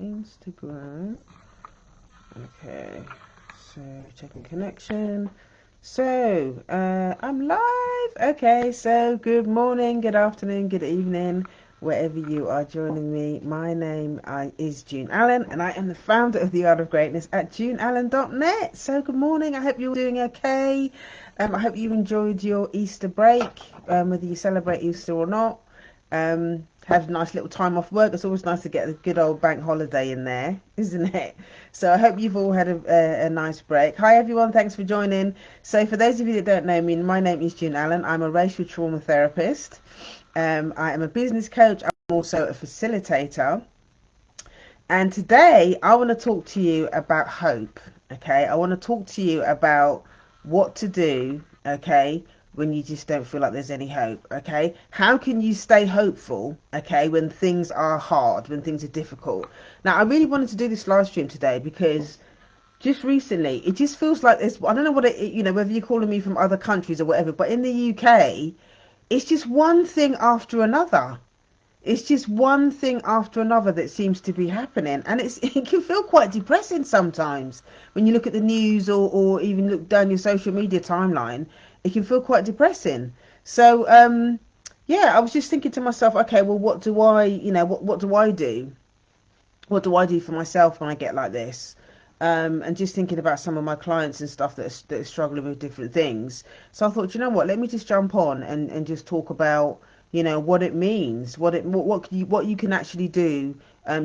Instagram. Okay, so checking connection. So, I'm live. Okay, so good morning, good afternoon, good evening, wherever you are joining me. My name is June Allen, and I am the founder of The Art of Greatness at juneallen.net. So, good morning. I hope you're doing okay. I hope you enjoyed your Easter break, whether you celebrate Easter or not. Have a nice little time off work. It's always nice to get a good old bank holiday in there, isn't it? So I hope you've all had a nice break. Hi everyone, thanks for joining. So for those of you that don't know me, my name is June Allen. I'm a racial trauma therapist. I am a business coach. I'm also a facilitator. And today I want to talk to you about hope. Okay, I want to talk to you about what to do. Okay, when you just don't feel like there's any hope. Okay, how can you stay hopeful? Okay, when things are hard, when things are difficult. Now, I really wanted to do this live stream today because just recently it just feels like there's, I don't know what it, whether you're calling me from other countries or whatever, but in the UK, it's just one thing after another. It's just one thing after another that seems to be happening, and it can feel quite depressing sometimes when you look at the news, or even look down your social media timeline. It can feel quite depressing. So yeah, I was just thinking to myself, okay, well, what do I, what do I do? What do I do for myself when I get like this? And just thinking about some of my clients and stuff that are struggling with different things. So I thought, you know what, let me just jump on and just talk about, what it means, what you can actually do,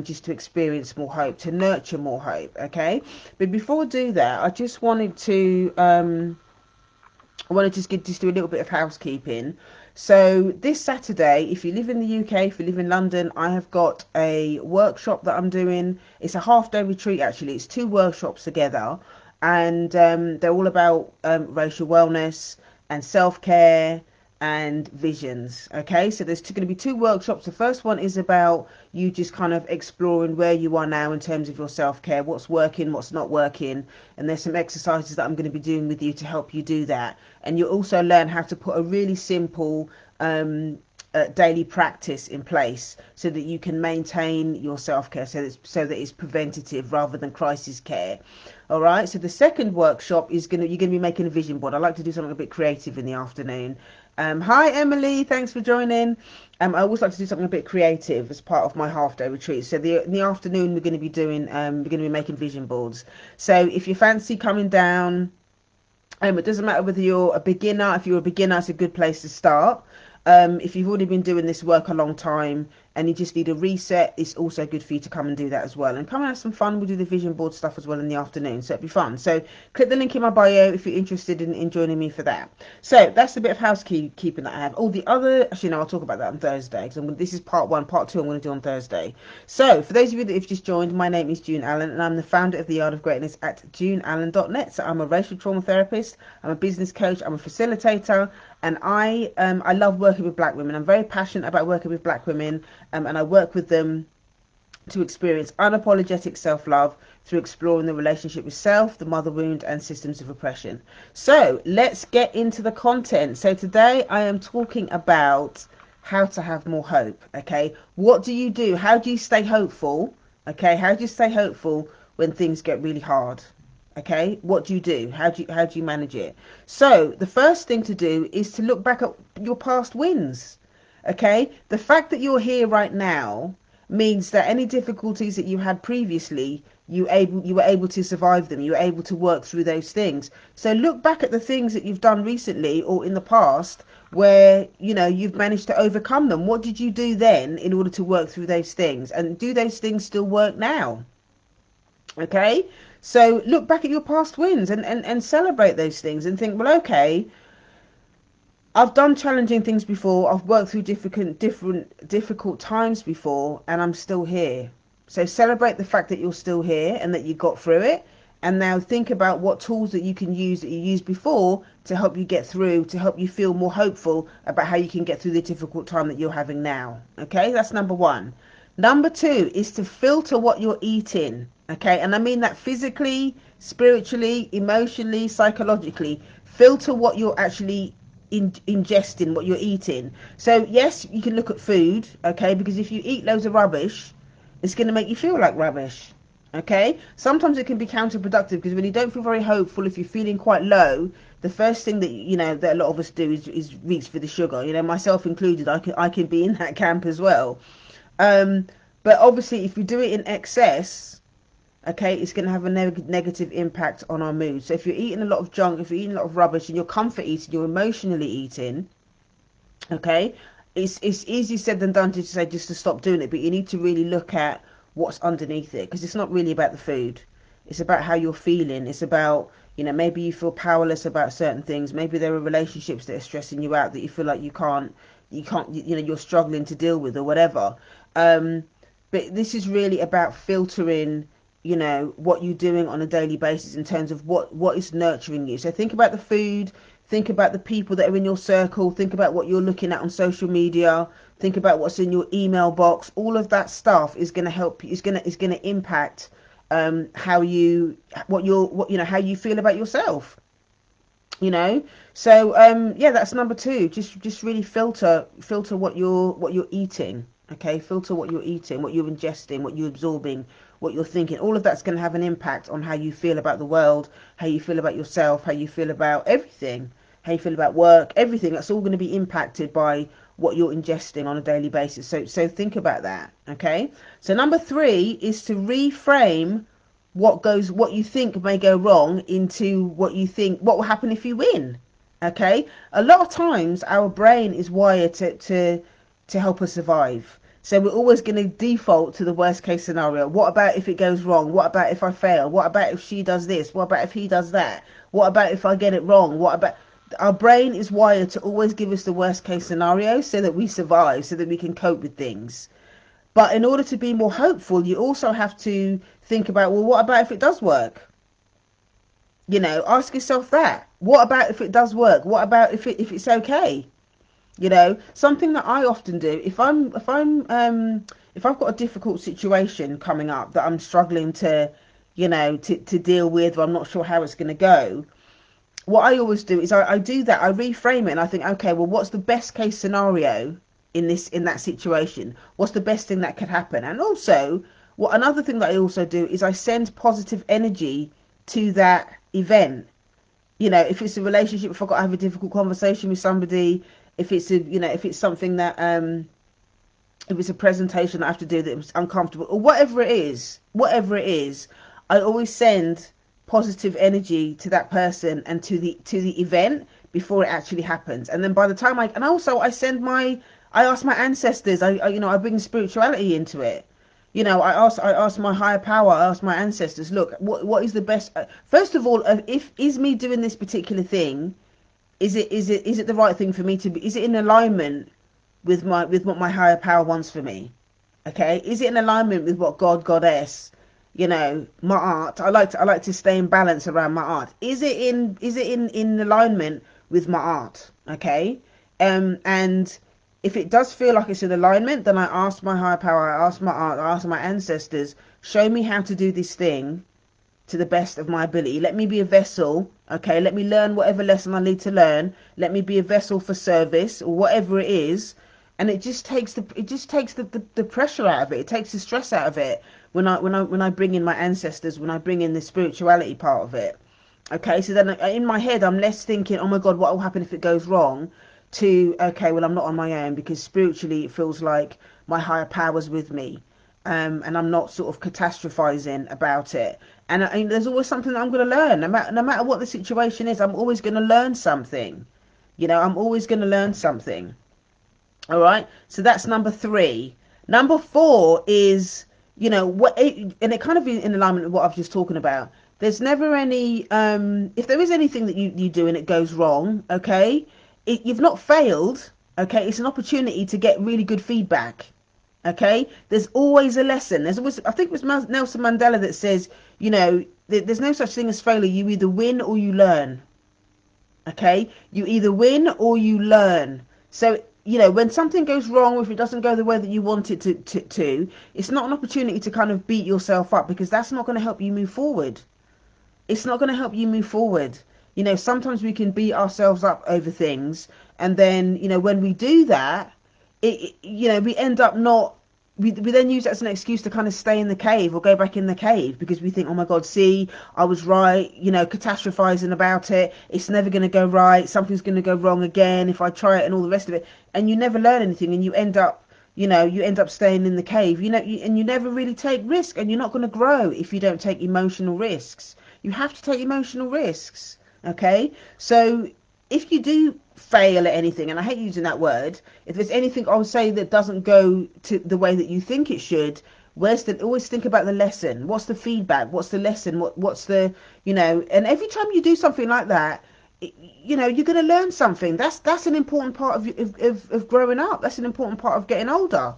just to experience more hope, to nurture more hope. Okay, but before I do that, I want to just do a little bit of housekeeping. So this Saturday, if you live in the UK, if you live in London, I have got a workshop that I'm doing. It's a half-day retreat, actually. It's two workshops together, and they're all about racial wellness and self-care and visions. Okay, so there's going to be two workshops. The first one is about you just kind of exploring where you are now in terms of your self-care, what's working, what's not working, and there's some exercises that I'm going to be doing with you to help you do that. And you'll also learn how to put a really simple daily practice in place so that you can maintain your self-care, so that it's preventative rather than crisis care. All right, so the second workshop is you're gonna be making a vision board. I like to do something a bit creative in the afternoon. Hi Emily, thanks for joining. I always like to do something a bit creative as part of my half day retreat. So in the afternoon we're going to be doing we're going to be making vision boards. So if you fancy coming down, it doesn't matter whether you're a beginner. If you're a beginner, it's a good place to start. If you've already been doing this work a long time and you just need a reset, it's also good for you to come and do that as well. And come and have some fun. We'll do the vision board stuff as well in the afternoon, so it'll be fun. So click the link in my bio if you're interested in joining me for that. So that's a bit of housekeeping that I have. All the other, actually, no, I'll talk about that on Thursday, because this is part one. Part two I'm going to do on Thursday. So for those of you that have just joined, my name is June Allen, and I'm the founder of The Art of Greatness at juneallen.net. So I'm a racial trauma therapist, I'm a business coach, I'm a facilitator, and I love working with black women. I'm very passionate about working with black women, and I work with them to experience unapologetic self-love through exploring the relationship with self, the mother wound, and systems of oppression. So let's get into the content. So today I am talking about how to have more hope. Okay, what do you do? How do you stay hopeful? Okay, how do you stay hopeful when things get really hard? Okay, what do you do? How do you manage it? So the first thing to do is to look back at your past wins. Okay, the fact that you're here right now means that any difficulties that you had previously, you were able to survive them. You were able to work through those things. So look back at the things that you've done recently or in the past where you've managed to overcome them. What did you do then in order to work through those things, and do those things still work now? Okay, so look back at your past wins and celebrate those things and think, well, okay, I've done challenging things before. I've worked through difficult times before, and I'm still here. So celebrate the fact that you're still here and that you got through it. And now think about what tools that you can use that you used before to help you get through, to help you feel more hopeful about how you can get through the difficult time that you're having now. Okay, that's number one. Number two is to filter what you're eating. Okay, and I mean that physically, spiritually, emotionally, psychologically. Filter what you're actually ingesting, what you're eating. So yes, you can look at food, okay, because if you eat loads of rubbish, It's going to make you feel like rubbish. Okay, sometimes it can be counterproductive, because when you don't feel very hopeful, if you're feeling quite low, the first thing that that a lot of us do is reach for the sugar. Myself included. I can be in that camp as well. um but obviously, if you do it in excess, okay, it's going to have a negative impact on our mood. So if you're eating a lot of junk, if you're eating a lot of rubbish, and you're comfort eating, you're emotionally eating, okay, it's easier said than done to say just to stop doing it, but you need to really look at what's underneath it, because it's not really about the food. It's about how you're feeling. It's about, maybe you feel powerless about certain things. Maybe there are relationships that are stressing you out, that you feel like you can't, you're struggling to deal with, or whatever. um but this is really about filtering, what you're doing on a daily basis, in terms of what is nurturing you. So think about the food, think about the people that are in your circle, think about what you're looking at on social media, think about what's in your email box. All of that stuff is going to help you, is going to impact how you how you feel about yourself. So yeah, that's number two. Just really filter what you're eating. Okay, filter what you're eating, what you're ingesting, what you're absorbing, what you're thinking. All of that's going to have an impact on how you feel about the world, how you feel about yourself, how you feel about everything, how you feel about work. Everything, that's all going to be impacted by what you're ingesting on a daily basis. So think about that. Okay, so number three is to reframe what you think may go wrong into what will happen if you win. Okay, a lot of times our brain is wired to help us survive. So we're always going to default to the worst case scenario. What about if it goes wrong? What about if I fail? What about if she does this? What about if he does that? What about if I get it wrong? What about Our brain is wired to always give us the worst case scenario, so that we survive, so that we can cope with things. But in order to be more hopeful, you also have to think about, well, what about if it does work? Ask yourself that. What about if it does work? What about if it's okay? Something that I often do, if I've got a difficult situation coming up that I'm struggling to deal with, or I'm not sure how it's going to go, what I always do is I do that. I reframe it, and I think, okay, well, what's the best case scenario in that situation? What's the best thing that could happen? And also, what another thing that I also do is I send positive energy to that event. If it's a relationship, if I've got to have a difficult conversation with somebody, if it's something that if it's a presentation that I have to do that was uncomfortable, or whatever it is, I always send positive energy to that person and to the event before it actually happens. And then by the time and also I ask my ancestors. I bring spirituality into it. I ask my higher power. I ask my ancestors, look, what is the best? First of all, if is me doing this particular thing, is it the right thing for me to be? Is it in alignment with what my higher power wants for me? Okay, is it in alignment with what God, Goddess, my art? I like to stay in balance around my art. Is it in alignment with my art? Okay, and if it does feel like it's in alignment, then I ask my higher power, I ask my art, I ask my ancestors, show me how to do this thing to the best of my ability. Let me be a vessel. Okay, let me learn whatever lesson I need to learn. Let me be a vessel for service, or whatever it is. And it just takes the pressure out of it. It takes the stress out of it when I bring in my ancestors, when I bring in the spirituality part of it. Okay, so then in my head I'm less thinking, oh my God, what will happen if it goes wrong, to, okay, well, I'm not on my own, because spiritually it feels like my higher power's with me. And I'm not sort of catastrophizing about it. And there's always something that I'm going to learn. No matter what the situation is, I'm always going to learn something. I'm always going to learn something. All right. So that's number three. Number four is, and it kind of in alignment with what I've just talking about. There's never any, if there is anything that you do and it goes wrong, okay, you've not failed. Okay. It's an opportunity to get really good feedback. Okay, there's always a lesson. There's always, I think it was Nelson Mandela that says, there's no such thing as failure. You either win or you learn. Okay, you either win or you learn. So, when something goes wrong, or if it doesn't go the way that you want it to, it's not an opportunity to kind of beat yourself up, because that's not going to help you move forward. It's not going to help you move forward. Sometimes we can beat ourselves up over things, and then, when we do that, we end up not we then use that as an excuse to kind of stay in the cave or go back in the cave, because we think, oh my God, see, I was right, catastrophizing about it. It's never going to go right. Something's going to go wrong again if I try it, and all the rest of it. And you never learn anything, and you end up staying in the cave, and you never really take risk, and you're not going to grow if you don't take emotional risks. You have to take emotional risks. Okay. So if you do fail at anything, and I hate using that word, if there's anything I would say that doesn't go to the way that you think it should, always think about the lesson. What's the feedback? What's the lesson? What's the, and every time you do something like that, you're going to learn something. That's an important part of growing up. That's an important part of getting older.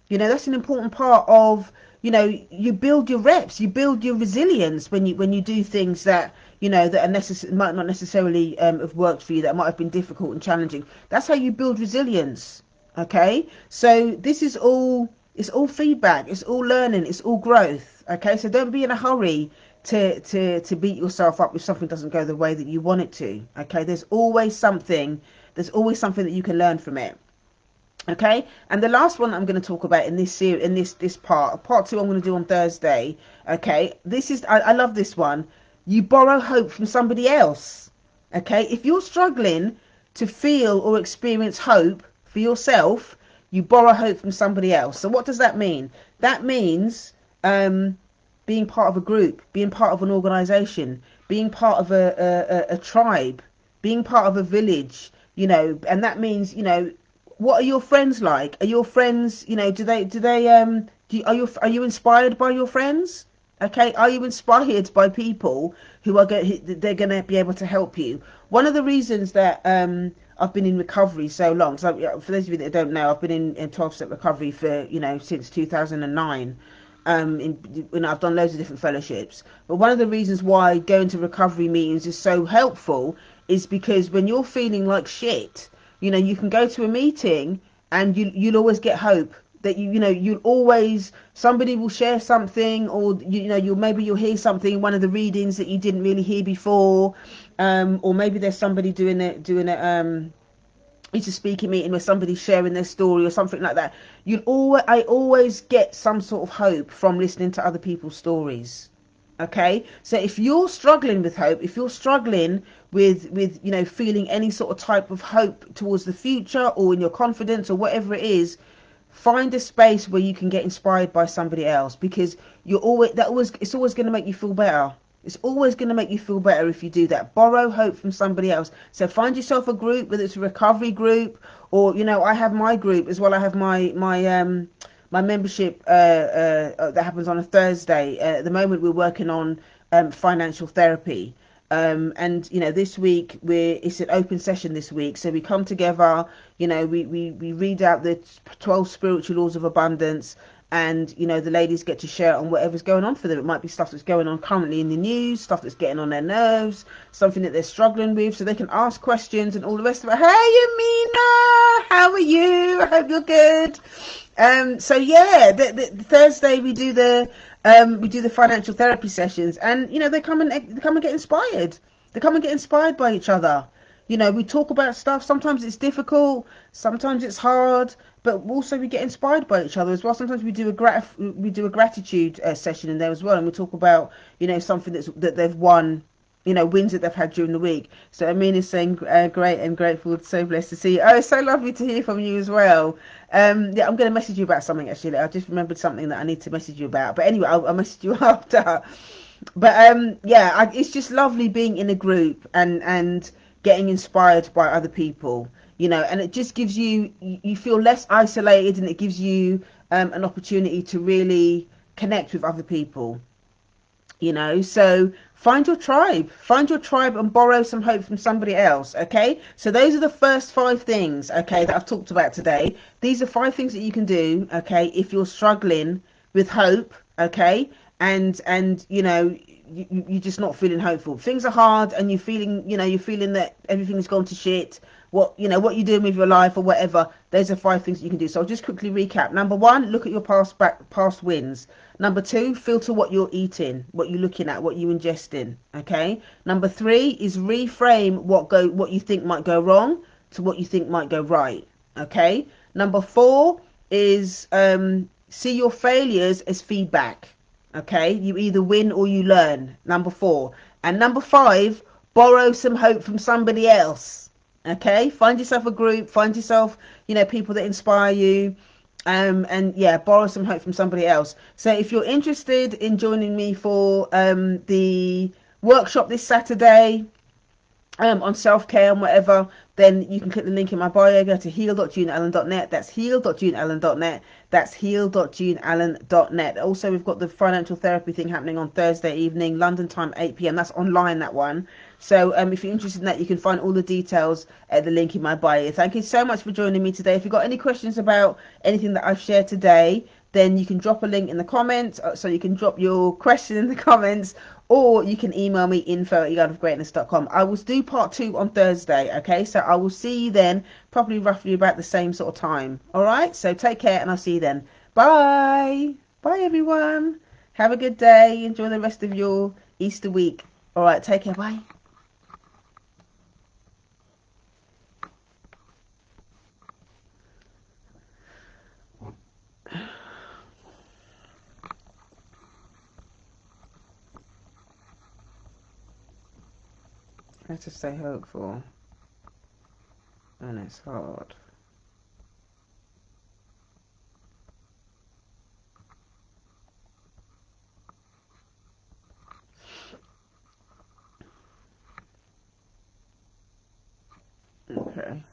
That's an important part of, you build your reps, you build your resilience when you do things that, that are might not necessarily have worked for you, that might have been difficult and challenging. That's how you build resilience. Okay. So it's all feedback. It's all learning. It's all growth. Okay. So don't be in a hurry to beat yourself up if something doesn't go the way that you want it to. Okay. There's always something that you can learn from it. Okay, and the last one I'm going to talk about in this series, in this part 2, I'm going to do on Thursday. Okay, I love this one. You borrow hope from somebody else. Okay, if you're struggling to feel or experience hope for yourself, you borrow hope from somebody else. So what does that mean? That means being part of a group, being part of an organization, being part of a tribe, being part of a village. And that means, what are your friends like? Are your friends, are you inspired by your friends? Okay, are you inspired by people they're going to be able to help you? One of the reasons that I've been in recovery so long, so for those of you that don't know, I've been in 12-step recovery for since 2009. I've done loads of different fellowships, but one of the reasons why going to recovery meetings is so helpful is because when you're feeling like shit, you can go to a meeting and you'll always get hope that you'll always, somebody will share something, or you'll hear something in one of the readings that you didn't really hear before, or maybe there's somebody doing it's a speaking meeting where somebody's sharing their story or something like that. I always get some sort of hope from listening to other people's stories. Okay, so if you're struggling with hope, if you're struggling with feeling any sort of type of hope towards the future, or in your confidence, or whatever it is, find a space where you can get inspired by somebody else, because it's always going to make you feel better. It's always going to make you feel better if you do that. Borrow hope from somebody else. So find yourself a group, whether it's a recovery group, or I have my group as well. I have my membership that happens on a Thursday. At the moment, we're working on financial therapy. And this week it's an open session this week. So we come together, we read out the 12 spiritual laws of abundance, and the ladies get to share on whatever's going on for them. It might be stuff that's going on currently in the news, stuff that's getting on their nerves, something that they're struggling with, so they can ask questions and all the rest of it. Hey Amina, how are you? I hope you're good. So yeah, the Thursday we do the financial therapy sessions, and they come and get inspired. They come and get inspired by each other. We talk about stuff. Sometimes it's difficult, sometimes it's hard, but also we get inspired by each other as well. Sometimes we do a gratitude session in there as well, and we talk about something that they've won, wins that they've had during the week. So Amina's saying great and grateful, so blessed to see you. Oh, it's so lovely to hear from you as well. Yeah, I'm going to message you about something actually. I just remembered something that I need to message you about. But anyway, I'll message you after. But it's just lovely being in a group and getting inspired by other people, and it just gives you feel less isolated, and it gives you an opportunity to really connect with other people. So find your tribe and borrow some hope from somebody else. Okay, so those are the first 5 things, okay, that I've talked about today. These are 5 things that you can do, okay, if you're struggling with hope, okay, and you're just not feeling hopeful. Things are hard, and you're feeling that everything's gone to shit. What you're doing with your life or whatever. Those are 5 things that you can do. So I'll just quickly recap. Number 1, look at your past wins. Number 2, filter what you're eating, what you're looking at, what you're ingesting. Okay. Number 3 is reframe what you think might go wrong to what you think might go right. Okay. Number 4 is See your failures as feedback. Okay, you either win or you learn. Number 4. And number 5, borrow some hope from somebody else. Okay, find yourself a group, find yourself, people that inspire you. And yeah, borrow some hope from somebody else. So if you're interested in joining me for the workshop this Saturday, on self-care and whatever, then you can click the link in my bio, go to heal.juneallen.net. That's heal.juneallen.net. That's heal.juneallen.net. Also, we've got the financial therapy thing happening on Thursday evening, London time, 8 p.m. That's online, that one. So if you're interested in that, you can find all the details at the link in my bio. Thank you so much for joining me today. If you've got any questions about anything that I've shared today, then you can drop a link in the comments. So you can drop your question in the comments, or you can email me info@yardofgreatness.com. I will do part 2 on Thursday. Okay, so I will see you then, probably roughly about the same sort of time. All right, so take care and I'll see you then. Bye everyone. Have a good day. Enjoy the rest of your Easter week. All right, take care. Bye. I have to stay hopeful, and it's hard. Okay.